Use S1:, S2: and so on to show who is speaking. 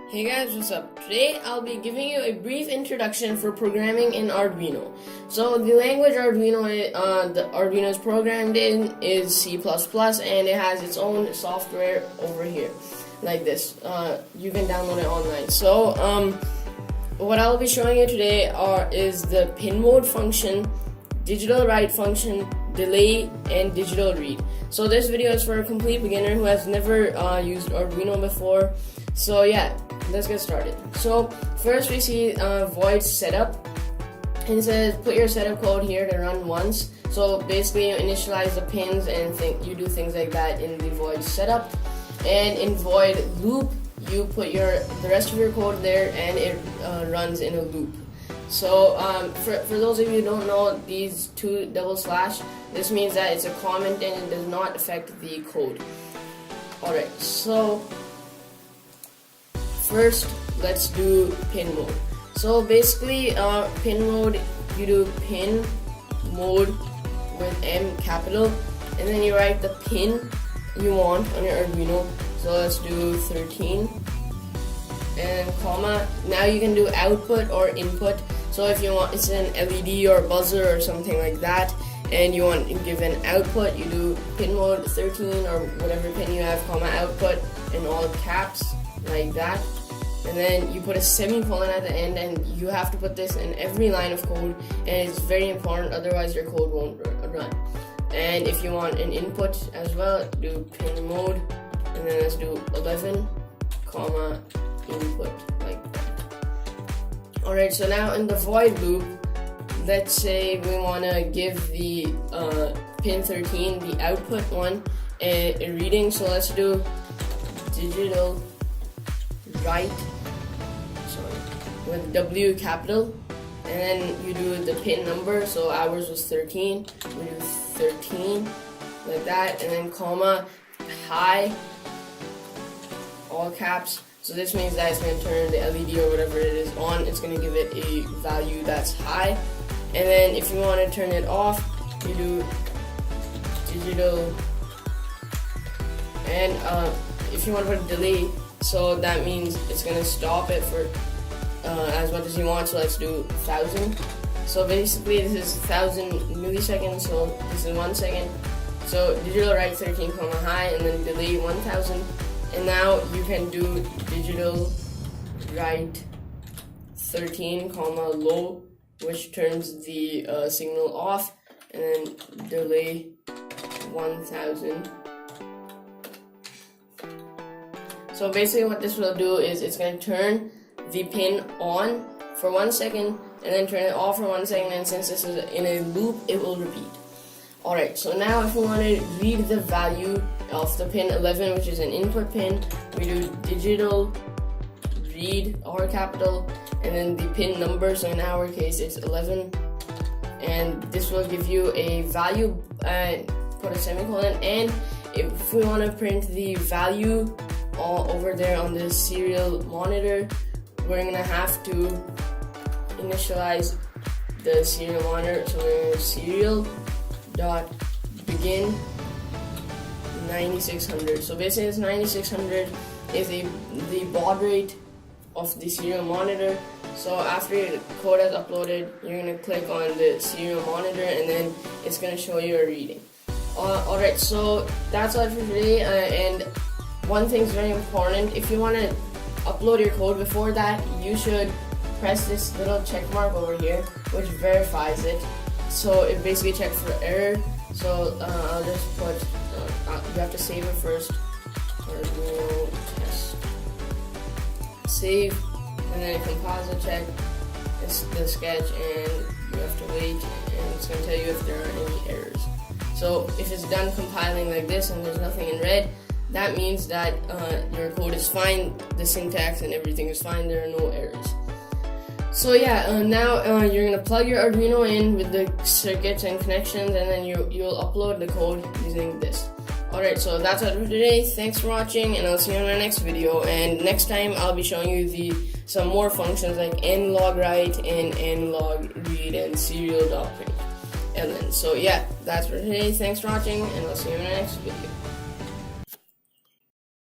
S1: Hey guys, what's up? Today I'll be giving you a brief introduction for programming in Arduino. So the language Arduino is programmed in is C++, and it has its own software over here, like this. You can download it online. So what I'll be showing you today is the pin mode function, digital write function, delay, and digital read. So this video is for a complete beginner who has never used Arduino before. So yeah, let's get started. So first we see void setup, and it says put your setup code here to run once. So basically you initialize the pins and you do things like that in the void setup. And in void loop you put the rest of your code there, and it runs in a loop. So for those of you who don't know, these two double slash, this means that it's a comment and it does not affect the code. Alright, so first let's do pin mode. So basically pin mode, you do pin mode with M capital, and then you write the pin you want on your Arduino. So let's do 13 and comma. Now you can do output or input. So if you want, it's an LED or buzzer or something like that, and you want to give an output, you do pin mode 13 or whatever pin you have, comma output in all caps like that. And then you put a semicolon at the end, and you have to put this in every line of code, and it's very important, otherwise your code won't run. And if you want an input as well, do pin mode, and then let's do 11 comma input like that. Alright, so now in the void loop, let's say we want to give the pin 13, the output one, a reading. So let's do digital write, with W capital, and then you do the pin number. So ours was 13, we do 13 like that, and then comma high, all caps. So this means that it's going to turn the LED or whatever it is on. It's going to give it a value that's high. And then if you want to turn it off, you do digital, and if you want to put a delay, so that means it's going to stop it for as much as you want. So let's do 1000. So basically this is 1000 milliseconds, so this is 1 second. So digital write 13 comma high, and then delay 1000. And now you can do digital write 13 comma low, which turns the signal off, and then delay 1000. So basically what this will do is it's going to turn the pin on for 1 second, and then turn it off for 1 second, and since this is in a loop, it will repeat. Alright, so now if we want to read the value of the pin 11, which is an input pin, we do digital read, R capital, and then the pin number, so in our case it's 11, and this will give you a value, put a semicolon. And if we want to print the value all over there on the serial monitor, we're going to have to initialize the serial monitor. So we're going to serial dot begin 9600. So basically this 9600 is the baud rate of the serial monitor. So after your code is uploaded, you're going to click on the serial monitor, and then it's going to show you a reading. Alright, so that's all for today, and one thing is very important. If you want to upload your code, before that you should press this little check mark over here, which verifies it. So it basically checks for error. So I'll just put, you have to save it first, Arduino test, save, and then compile the check, it's the sketch, and you have to wait, and it's going to tell you if there are any errors. So if it's done compiling like this and there's nothing in red, that means that your code is fine, the syntax and everything is fine, there are no errors. So yeah, now you're going to plug your Arduino in with the circuits and connections, and then you'll upload the code using this. Alright, so that's it for today. Thanks for watching, and I'll see you in my next video. And next time I'll be showing you some more functions like nlog write and nlog read and serial.print. So yeah, that's for today. Thanks for watching, and I'll see you in my next video.